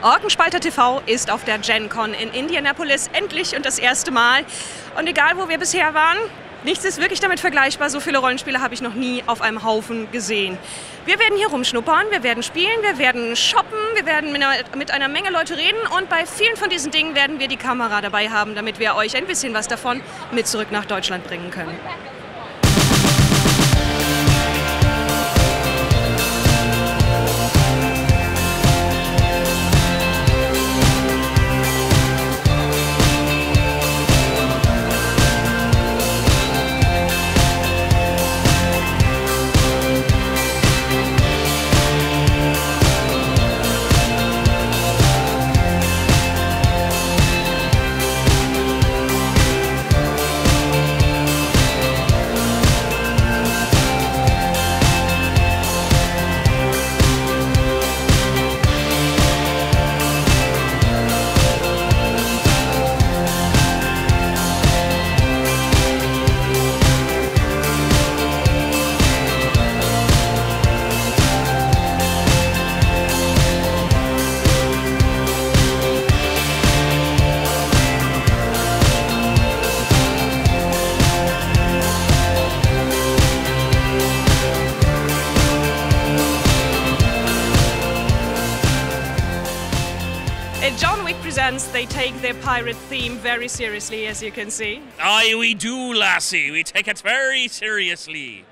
Orkenspalter TV ist auf der Gencon in Indianapolis endlich und das erste Mal. Und egal, wo wir bisher waren, nichts ist wirklich damit vergleichbar. So viele Rollenspiele habe ich noch nie auf einem Haufen gesehen. Wir werden hier rumschnuppern, wir werden spielen, wir werden shoppen, wir werden mit einer Menge Leute reden und bei vielen von diesen Dingen werden wir die Kamera dabei haben, damit wir euch ein bisschen was davon mit zurück nach Deutschland bringen können. Wick presents, they take their pirate theme very seriously, as you can see. Aye, we do, lassie. We take it very seriously.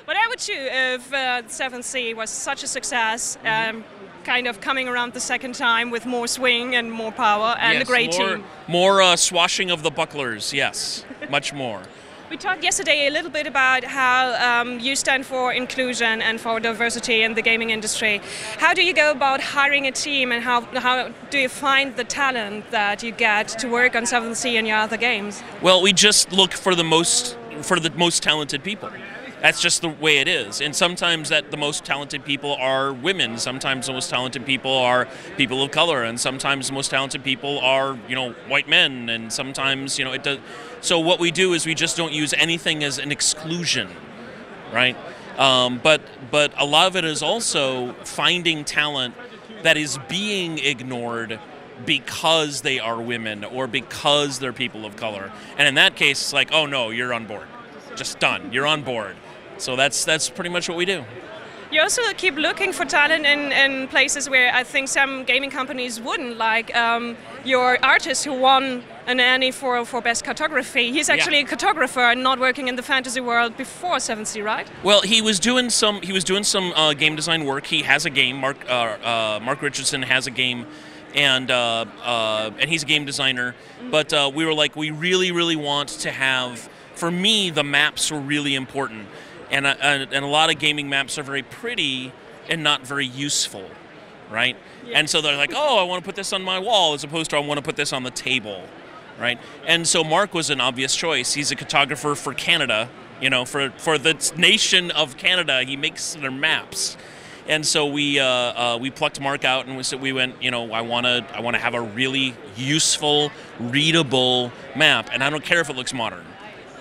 What I would do if 7th Sea was such a success, kind of coming around the second time with more swing and more power and yes, a great team. More swashing of the bucklers, yes, much more. We talked yesterday a little bit about how you stand for inclusion and for diversity in the gaming industry. How do you go about hiring a team, and how do you find the talent that you get to work on 7th Sea and your other games? Well, we just look for the most talented people. That's just the way it is. And sometimes the most talented people are women. Sometimes the most talented people are people of color. And sometimes the most talented people are, white men. And sometimes, it does. So what we do is we just don't use anything as an exclusion, right? But a lot of it is also finding talent that is being ignored because they are women or because they're people of color. And in that case, it's like, oh no, you're on board. Just done. You're on board. So that's pretty much what we do. You also keep looking for talent in places where I think some gaming companies wouldn't, like your artist who won an Annie for Best Cartography. He's actually a cartographer and not working in the fantasy world before 7th Sea, right? Well, he was doing some game design work. He has a game. Mark Richardson has a game, and he's a game designer. But we were like, we really want to have. For me, the maps were really important. And a lot of gaming maps are very pretty and not very useful, right? Yeah. And so they're like, oh, I want to put this on my wall as opposed to I want to put this on the table, right? And so Mark was an obvious choice. He's a cartographer for Canada, for the nation of Canada. He makes their maps. And so we plucked Mark out and we went, I want to have a really useful, readable map, and I don't care if it looks modern,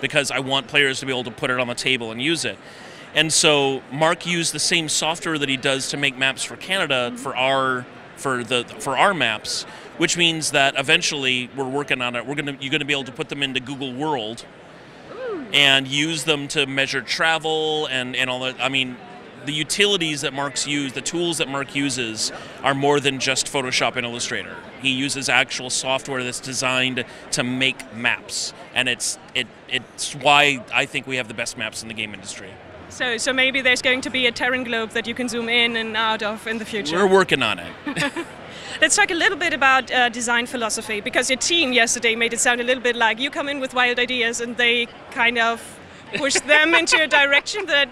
because I want players to be able to put it on the table and use it. And so Mark used the same software that he does to make maps for Canada for our maps, which means that eventually we're working on it. You're gonna be able to put them into Google World and use them to measure travel and all that. I mean, the utilities that Mark's used, the tools that Mark uses, are more than just Photoshop and Illustrator. He uses actual software that's designed to make maps, and it's why I think we have the best maps in the game industry. So maybe there's going to be a Terran globe that you can zoom in and out of in the future. We're working on it. Let's talk a little bit about design philosophy, because your team yesterday made it sound a little bit like you come in with wild ideas and they kind of push them into a direction that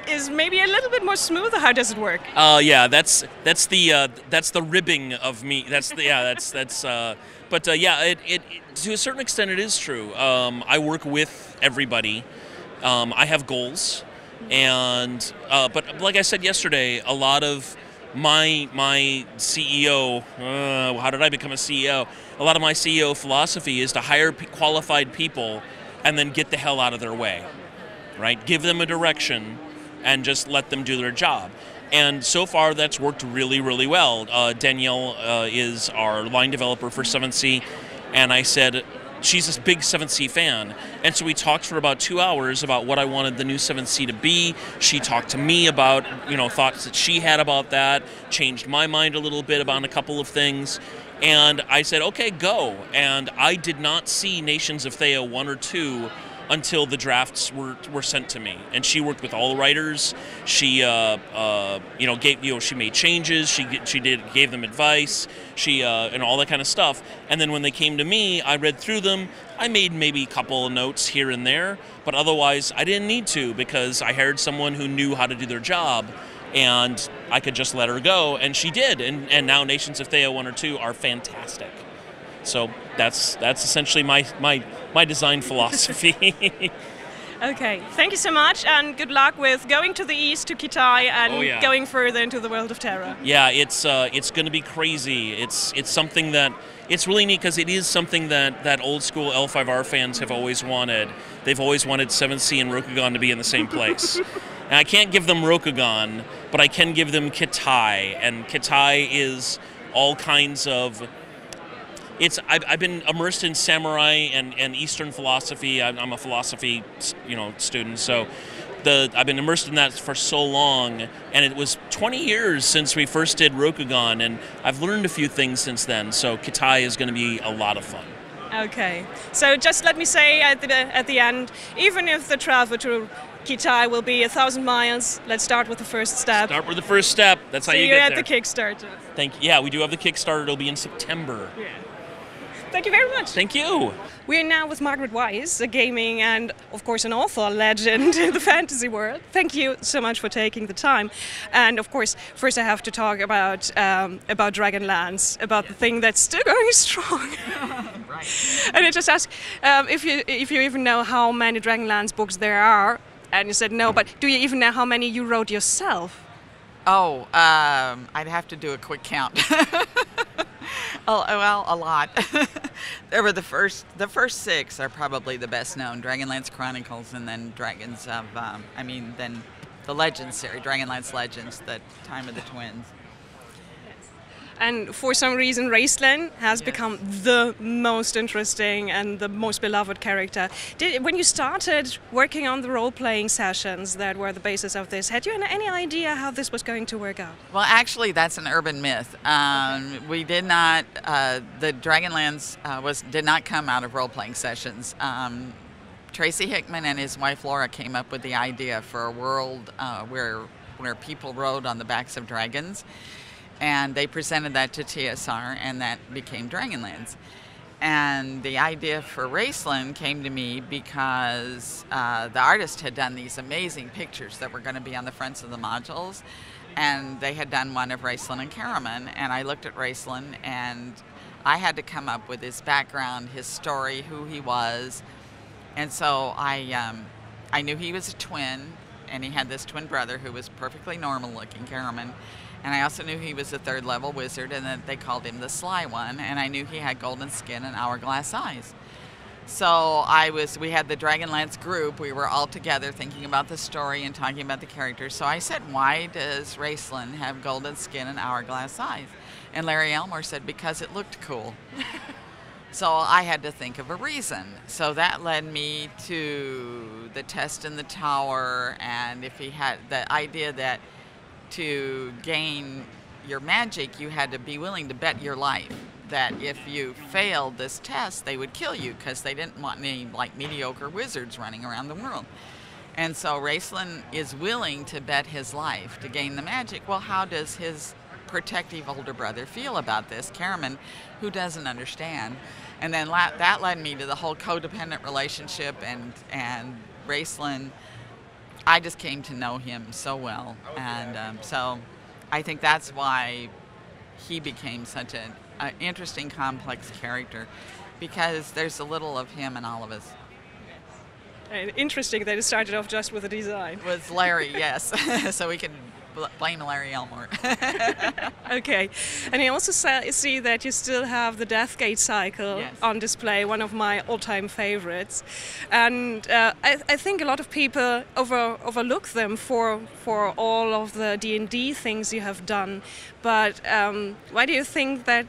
is maybe a little bit more smooth. How does it work? Yeah, that's the ribbing of me. But it to a certain extent it is true. I work with everybody. I have goals, and but like I said yesterday, a lot of my CEO. How did I become a CEO? A lot of my CEO philosophy is to hire qualified people and then get the hell out of their way, right? Give them a direction and just let them do their job. And so far, that's worked really, really well. Danielle is our line developer for 7th Sea, and I said, she's a big 7th Sea fan. And so we talked for about 2 hours about what I wanted the new 7th Sea to be. She talked to me about, thoughts that she had about that, changed my mind a little bit about a couple of things. And I said, okay, go. And I did not see Nations of Thea 1 or 2 until the drafts were sent to me. And she worked with all the writers. She, she made changes. She gave them advice. And all that kind of stuff. And then when they came to me, I read through them. I made maybe a couple of notes here and there, but otherwise I didn't need to because I hired someone who knew how to do their job. And I could just let her go, and she did. And now Nations of Thea 1 or 2 are fantastic. So that's essentially my design philosophy. Okay, thank you so much, and good luck with going to the east to Kitai and going further into the world of Terra. Yeah, it's going to be crazy. It's something that it's really neat because it is something that old school L5R fans have always wanted. They've always wanted 7th Sea and Rokugan to be in the same place. And I can't give them Rokugan, but I can give them Kitai, and Kitai is all kinds of. I've been immersed in samurai and Eastern philosophy. I'm a philosophy, student, so I've been immersed in that for so long, and it was 20 years since we first did Rokugan, and I've learned a few things since then. So Kitai is going to be a lot of fun. Okay, so just let me say at the end, even if the travel to Kitai will be 1,000 miles, let's start with the first step. Start with the first step. That's how you get there. See you at the Kickstarter. Thank you. Yeah, we do have the Kickstarter. It'll be in September. Yeah. Thank you very much. Thank you. We're now with Margaret Weis, a gaming and, of course, an author legend in the fantasy world. Thank you so much for taking the time. And, of course, first I have to talk about Dragonlance, about the thing that's still going strong. Right. And I just asked if you even know how many Dragonlance books there are. And you said no, but do you even know how many you wrote yourself? Oh, I'd have to do a quick count. Oh, well, a lot. There were the first 6 are probably the best known: Dragonlance Chronicles, and then Dragons of, then the Legends series, Dragonlance Legends, the Time of the Twins. And for some reason, Raceland has become the most interesting and the most beloved character. When you started working on the role-playing sessions that were the basis of this, had you any idea how this was going to work out? Well, actually, that's an urban myth. We did not, the Dragonlance did not come out of role-playing sessions. Tracy Hickman and his wife Laura came up with the idea for a world where people rode on the backs of dragons. And they presented that to TSR, and that became Dragonlance. And the idea for Raceland came to me because the artist had done these amazing pictures that were going to be on the fronts of the modules. And they had done one of Raceland and Karaman. And I looked at Raceland, and I had to come up with his background, his story, who he was. And so I knew he was a twin, and he had this twin brother who was perfectly normal looking, Karaman. And I also knew he was a 3rd level wizard, and that they called him the Sly One. And I knew he had golden skin and hourglass eyes. So we had the Dragonlance group. We were all together thinking about the story and talking about the characters. So I said, why does Raceland have golden skin and hourglass eyes? And Larry Elmore said, because it looked cool. So I had to think of a reason. So that led me to the test in the tower, and if he had the idea that to gain your magic, you had to be willing to bet your life that if you failed this test, they would kill you because they didn't want any mediocre wizards running around the world. And so Raceland is willing to bet his life to gain the magic. Well, how does his protective older brother feel about this, Karaman, who doesn't understand? And then that led me to the whole codependent relationship, and Raceland, I just came to know him so well, and so I think that's why he became such an interesting, complex character, because there's a little of him in all of us. And interesting that it started off just with a design. With Larry, yes. So we could blame Larry Elmore. Okay, and I also see that you still have the Deathgate cycle Yes. on display, one of my all-time favorites, and I think a lot of people overlook them for all of the D&D things you have done. But why do you think that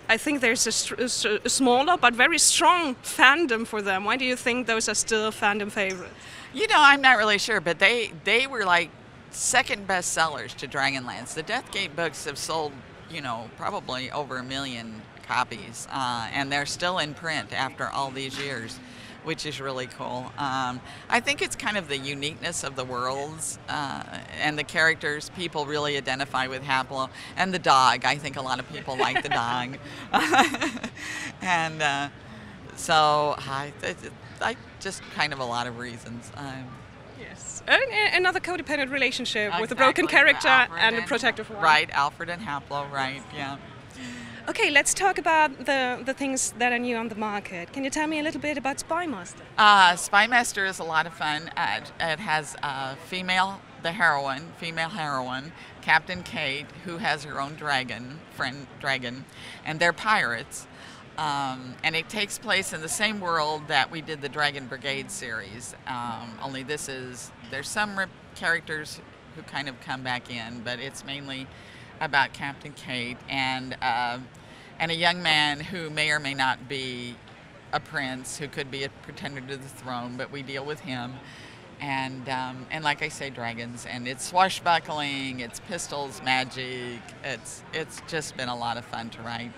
I think there's a smaller but very strong fandom for them? Why do you think those are still fandom favorites? You know, I'm not really sure, but they were like second best sellers to Dragonlance. The Deathgate books have sold, you know, probably over 1 million copies, and they're still in print after all these years, which is really cool. I think it's kind of the uniqueness of the worlds and the characters. People really identify with Haplo, and the dog. I think a lot of people like the dog. And so I just kind of a lot of reasons. Yes, another codependent relationship with a Exactly, broken character Alfred and a protective one. Right, Alfred and Haplo, right, yeah. Okay, let's talk about the things that are new on the market. Can you tell me a little bit about Spymaster? Spymaster is a lot of fun. It has female heroine, Captain Kate, who has her own dragon, and they're pirates. And it takes place in the same world that we did the Dragon Brigade series. Only there's some characters who kind of come back in, but it's mainly about Captain Kate and a young man who may or may not be a prince, who could be a pretender to the throne, but we deal with him. And like I say, dragons, and it's swashbuckling, it's pistols, magic. It's just been a lot of fun to write.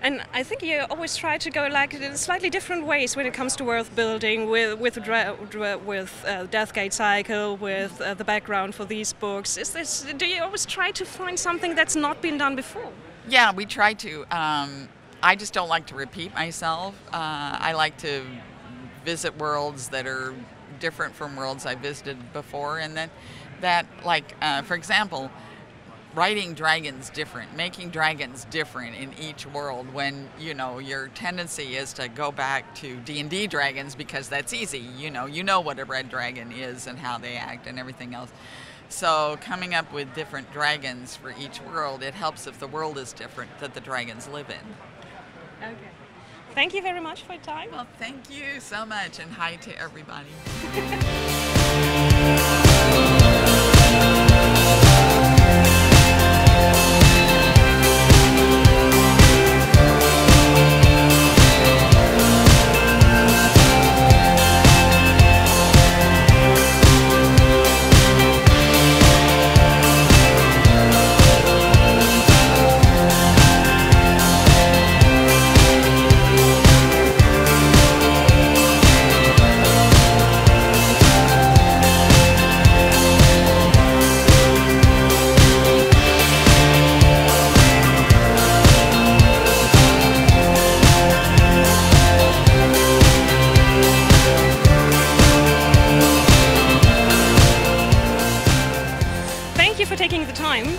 And I think you always try to go like in slightly different ways when it comes to world building with Deathgate cycle, with the background for these books. Do you always try to find something that's not been done before? Yeah, we try to. I just don't like to repeat myself. I like to visit worlds that are different from worlds I visited before, and that like for example, writing dragons different, making dragons different in each world, when you know your tendency is to go back to D&D dragons because that's easy. You know what a red dragon is and how they act and everything else. So coming up with different dragons for each world, it helps if the world is different that the dragons live in. Okay. Thank you very much for your time. Well, thank you so much, and hi to everybody.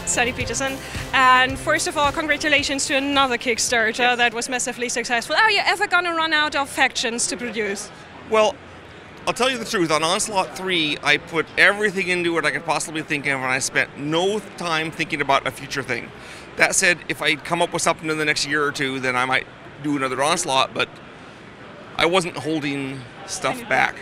Sally Petersen, and first of all, congratulations to another Kickstarter that was massively successful. Are you ever going to run out of factions to produce? Well, I'll tell you the truth. On Onslaught 3, I put everything into it I could possibly think of, and I spent no time thinking about a future thing. That said, if I come up with something in the next year or two, then I might do another Onslaught, but I wasn't holding stuff back.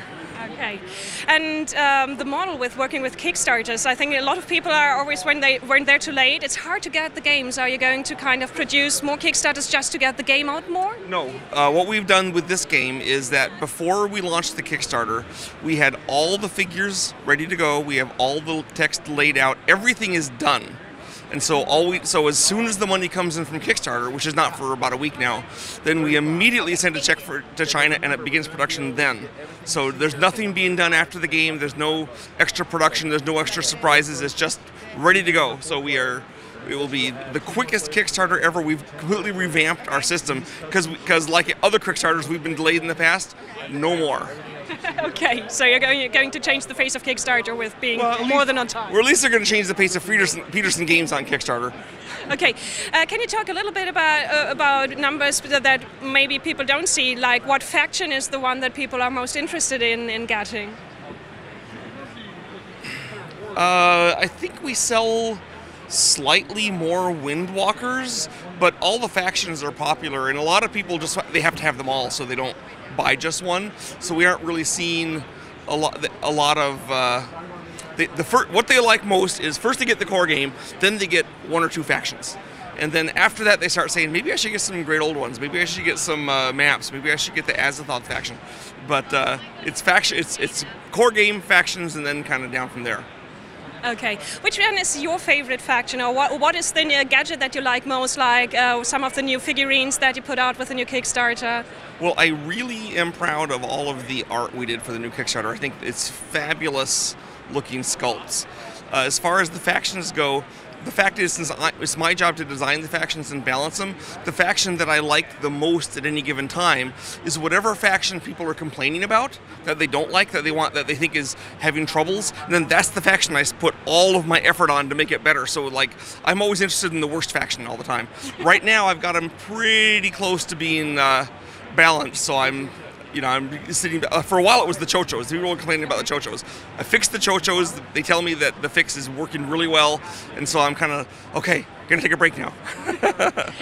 Okay, and the model with working with Kickstarters, I think a lot of people are always, when they're too late, it's hard to get the games. Are you going to kind of produce more Kickstarters just to get the game out more? No. What we've done with this game is that before we launched the Kickstarter, we had all the figures ready to go. We have all the text laid out. Everything is done. And so as soon as the money comes in from Kickstarter, which is not for about a week now, then we immediately send a check to China, and it begins production then. So there's nothing being done after the game. There's no extra production. There's no extra surprises. It's just ready to go. So it will be the quickest Kickstarter ever. We've completely revamped our system because like other Kickstarters we've been delayed in the past, no more. Okay, so you're going to change the face of Kickstarter with being more than on time. Or at least they're going to change the face of Petersen games on Kickstarter. Okay, can you talk a little bit about numbers that maybe people don't see, like what faction is the one that people are most interested in getting? I think we sell slightly more Windwalkers, but all the factions are popular, and a lot of people they have to have them all, so they don't buy just one. So we aren't really seeing a lot of. What they like most is first they get the core game, then they get one or two factions. And then after that, they start saying, maybe I should get some great old ones. Maybe I should get some maps. Maybe I should get the Azathoth faction. But it's core game, factions, and then kind of down from there. Okay. Which one is your favorite faction, or what is the gadget that you like most, like some of the new figurines that you put out with the new Kickstarter? Well, I really am proud of all of the art we did for the new Kickstarter. I think it's fabulous looking sculpts. As far as the factions go, the fact is, since it's my job to design the factions and balance them, the faction that I like the most at any given time is whatever faction people are complaining about, that they don't like, that they think is having troubles, and then that's the faction I put all of my effort on to make it better. So, like, I'm always interested in the worst faction all the time. Right now, I've got them pretty close to being balanced, so I'm sitting. For a while, it was the Chochos. People were complaining about the Chochos. I fixed the Chochos. They tell me that the fix is working really well, and so I'm kind of okay. Gonna take a break now.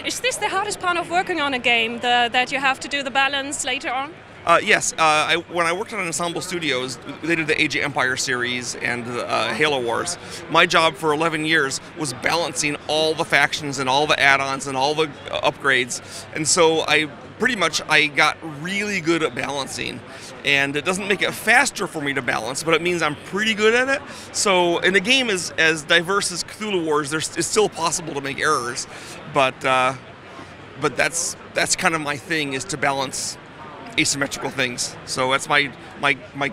Is this the hardest part of working on a game? That you have to do the balance later on? Yes. When I worked on Ensemble Studios, they did the Age of Empires series and Halo Wars. My job for 11 years was balancing all the factions and all the add-ons and all the upgrades, and so I got really good at balancing, and it doesn't make it faster for me to balance, but it means I'm pretty good at it. So in a game as diverse as Cthulhu Wars, it's still possible to make errors, but that's kind of my thing, is to balance asymmetrical things. So that's my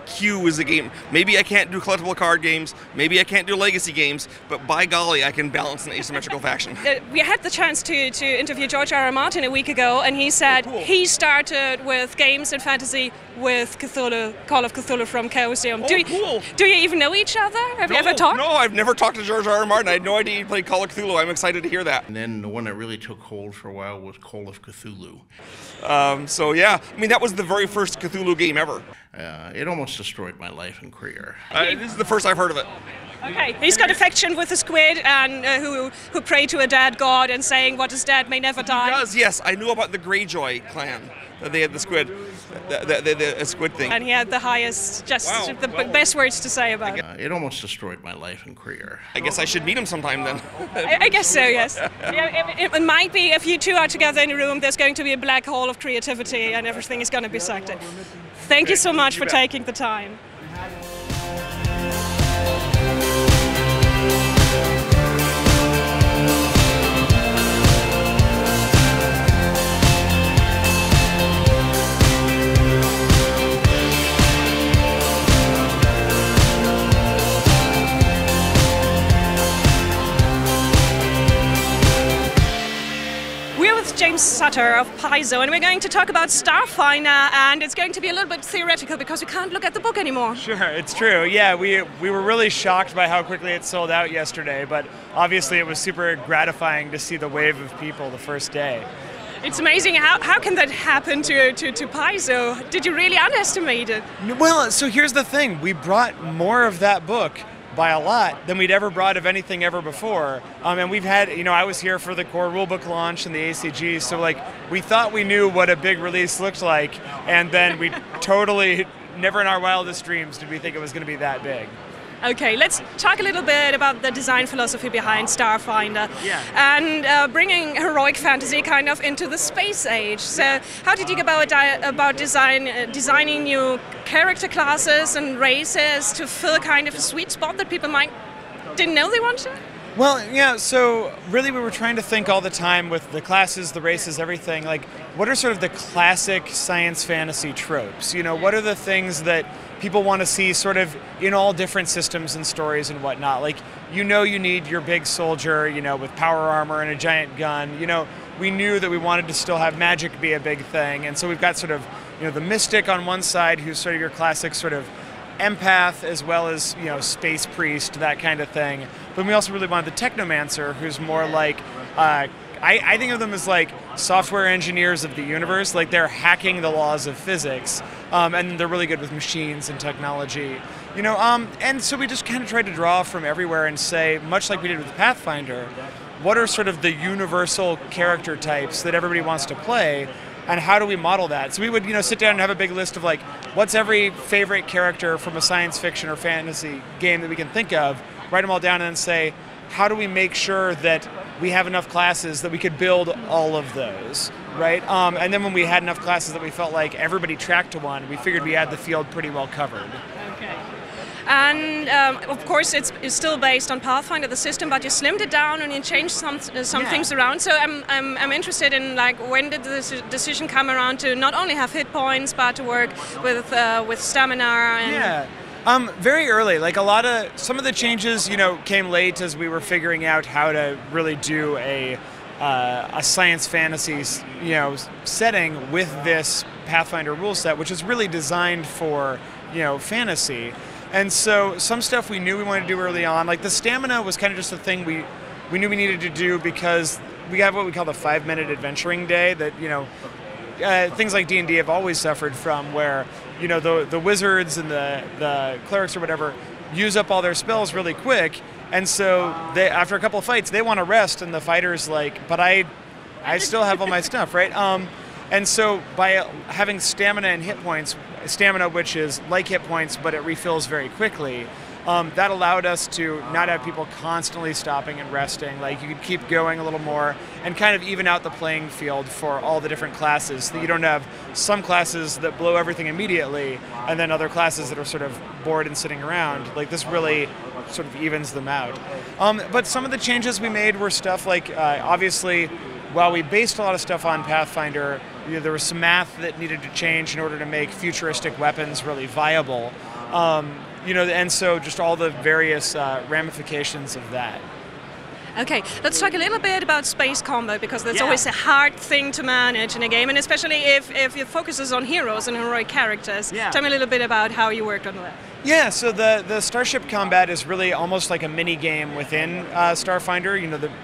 cue is a game. Maybe I can't do collectible card games, maybe I can't do legacy games, but by golly, I can balance an asymmetrical faction. We had the chance to interview George R.R. Martin a week ago, and he said he started with games and fantasy with Cthulhu, Call of Cthulhu from Chaosium. Do you even know each other? Have you ever talked? No, I've never talked to George R.R. Martin. I had no idea he played Call of Cthulhu. I'm excited to hear that. And then the one that really took hold for a while was Call of Cthulhu. So yeah, I mean, that was the very first Cthulhu game ever. It almost destroyed my life and career. This is the first I've heard of it. Okay, he's got affection with the squid and who pray to a dead god and saying what is dead may never die. He does, yes. I knew about the Greyjoy clan. They had the squid, the squid thing. And he had the highest, the best words to say about it. It almost destroyed my life and career. I guess I should meet him sometime then. I guess so, yes. Yeah, it might be, if you two are together in a room, there's going to be a black hole of creativity and everything is going to be sucked in. Thank you so much for taking the time. James Sutter of Paizo, and we're going to talk about Starfinder, and it's going to be a little bit theoretical because we can't look at the book anymore. Sure, it's true. Yeah, we were really shocked by how quickly it sold out yesterday, but obviously it was super gratifying to see the wave of people the first day. It's amazing. How can that happen to Paizo? Did you really underestimate it? Well, so here's the thing. We brought more of that book by a lot than we'd ever brought of anything ever before. And we've had, I was here for the core rulebook launch and the ACG, so like we thought we knew what a big release looked like, and then we totally, never in our wildest dreams did we think it was going to be that big. Okay, let's talk a little bit about the design philosophy behind Starfinder. Yeah. And bringing heroic fantasy kind of into the space age. So how did you go about designing new character classes and races to fill kind of a sweet spot that people didn't know they wanted? Well, yeah, so really we were trying to think all the time with the classes, the races, everything, like what are sort of the classic science fantasy tropes? What are the things that people want to see sort of in all different systems and stories and whatnot? Like, you need your big soldier, with power armor and a giant gun. We knew that we wanted to still have magic be a big thing, and so we've got sort of, the mystic on one side, who's sort of your classic sort of empath, as well as space priest, that kind of thing. But we also really wanted the technomancer, who's more like a I think of them as like software engineers of the universe. Like they're hacking the laws of physics, and they're really good with machines and technology. And so we just kind of tried to draw from everywhere and say, much like we did with Pathfinder, what are sort of the universal character types that everybody wants to play, and how do we model that? So we would, sit down and have a big list of like, what's every favorite character from a science fiction or fantasy game that we can think of, write them all down, and then say, how do we make sure that we have enough classes that we could build all of those, right? And then when we had enough classes that we felt like everybody tracked to one, we figured we had the field pretty well covered. Okay. And of course, it's still based on Pathfinder, the system, but you slimmed it down and you changed some things around. So I'm interested in like when did the decision come around to not only have hit points but to work with stamina and. Yeah. Very early. Like some of the changes, came late as we were figuring out how to really do a science fantasy, setting with this Pathfinder rule set, which is really designed for, fantasy. And so some stuff we knew we wanted to do early on, like the stamina was kind of just a thing we knew we needed to do because we have what we call the 5-minute adventuring day that, things like D&D have always suffered from, where, the wizards and the clerics or whatever use up all their spells really quick. And so after a couple of fights, they want to rest, and the fighter's like, but I still have all my stuff, right? And so by having stamina and hit points, stamina which is like hit points, but it refills very quickly, that allowed us to not have people constantly stopping and resting. Like you could keep going a little more and kind of even out the playing field for all the different classes, so that you don't have some classes that blow everything immediately and then other classes that are sort of bored and sitting around. Like this really sort of evens them out. But some of the changes we made were stuff like, obviously, while we based a lot of stuff on Pathfinder, there was some math that needed to change in order to make futuristic weapons really viable. And so just all the various ramifications of that. Okay, let's talk a little bit about space combat, because that's always a hard thing to manage in a game, and especially if it focuses on heroes and heroic characters. Tell me a little bit about how you worked on that. Yeah, so the starship combat is really almost like a mini game within Starfinder.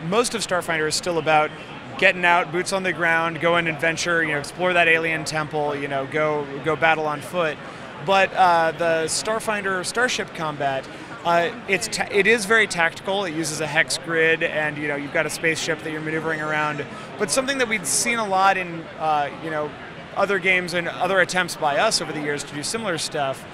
Most of Starfinder is still about getting out, boots on the ground, go and adventure, explore that alien temple, go battle on foot. But the Starfinder starship combat, it is very tactical. It uses a hex grid, and you've got a spaceship that you're maneuvering around. But something that we've seen a lot in other games and other attempts by us over the years to do similar stuff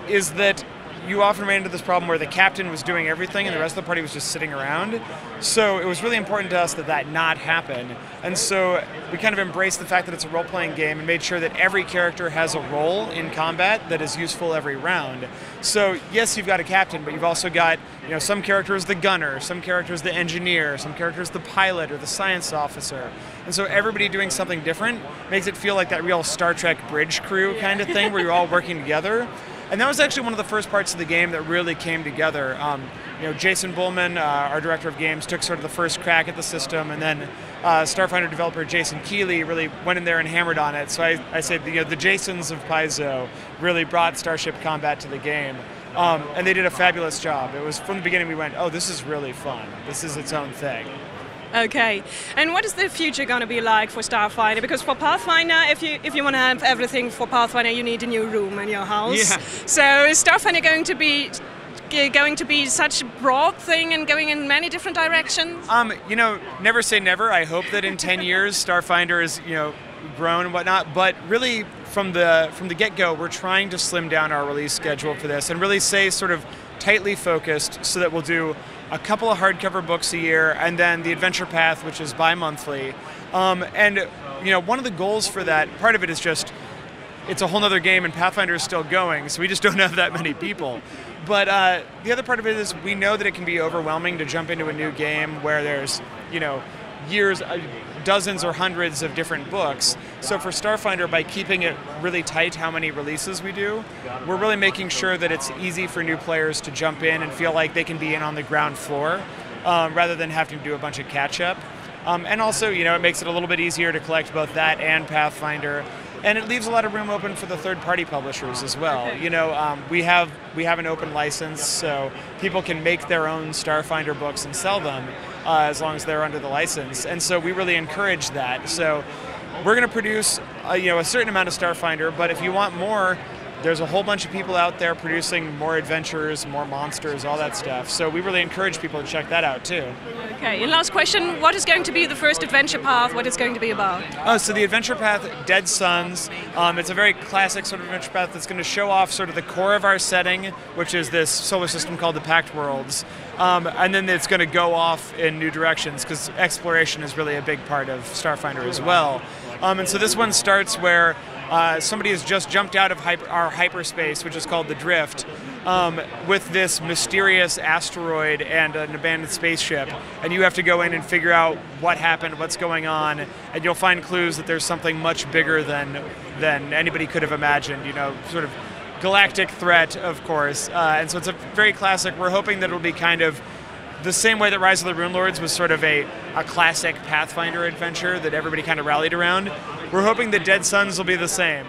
is that you often ran into this problem where the captain was doing everything and the rest of the party was just sitting around. So it was really important to us that not happen. And so we kind of embraced the fact that it's a role-playing game and made sure that every character has a role in combat that is useful every round. So yes, you've got a captain, but you've also got, some characters the gunner, some characters the engineer, some characters the pilot or the science officer. And so everybody doing something different makes it feel like that real Star Trek bridge crew kind of thing where you're all working together. And that was actually one of the first parts of the game that really came together. Jason Bullman, our director of games, took sort of the first crack at the system, and then Starfinder developer Jason Keeley really went in there and hammered on it. So I say the Jasons of Paizo really brought starship combat to the game, and they did a fabulous job. It was from the beginning we went, oh, this is really fun. This is its own thing. Okay, and what is the future going to be like for Starfinder? Because for Pathfinder, if you want to have everything for Pathfinder, you need a new room in your house. Yeah. So is Starfinder going to be such a broad thing and going in many different directions? Never say never. I hope that in 10 years Starfinder is grown and whatnot. But really, from the get-go, we're trying to slim down our release schedule for this and really stay sort of tightly focused, so that we'll do a couple of hardcover books a year, and then the Adventure Path, which is bi-monthly. And one of the goals for that, part of it is just, it's a whole nother game and Pathfinder is still going, so we just don't have that many people. But the other part of it is we know that it can be overwhelming to jump into a new game where there's, years, dozens or hundreds of different books. So for Starfinder, by keeping it really tight how many releases we do, we're really making sure that it's easy for new players to jump in and feel like they can be in on the ground floor, rather than having to do a bunch of catch-up. And also, it makes it a little bit easier to collect both that and Pathfinder. And it leaves a lot of room open for the third-party publishers as well. You know, we have an open license, so people can make their own Starfinder books and sell them as long as they're under the license. And so we really encourage that. So we're going to produce a certain amount of Starfinder, but if you want more, there's a whole bunch of people out there producing more adventures, more monsters, all that stuff. So we really encourage people to check that out too. Okay, and last question, what is going to be the first adventure path? What is going to be about? Oh, so the adventure path, Dead Suns, it's a very classic sort of adventure path that's going to show off sort of the core of our setting, which is this solar system called the Pact Worlds. And then it's going to go off in new directions because exploration is really a big part of Starfinder as well. And so this one starts where somebody has just jumped out of our hyperspace, which is called the Drift, with this mysterious asteroid and an abandoned spaceship. And you have to go in and figure out what happened, what's going on, and you'll find clues that there's something much bigger than anybody could have imagined, sort of galactic threat, of course. And so it's a very classic. We're hoping that it'll be kind of the same way that Rise of the Rune Lords was sort of a classic Pathfinder adventure that everybody kind of rallied around. We're hoping that Dead Suns will be the same.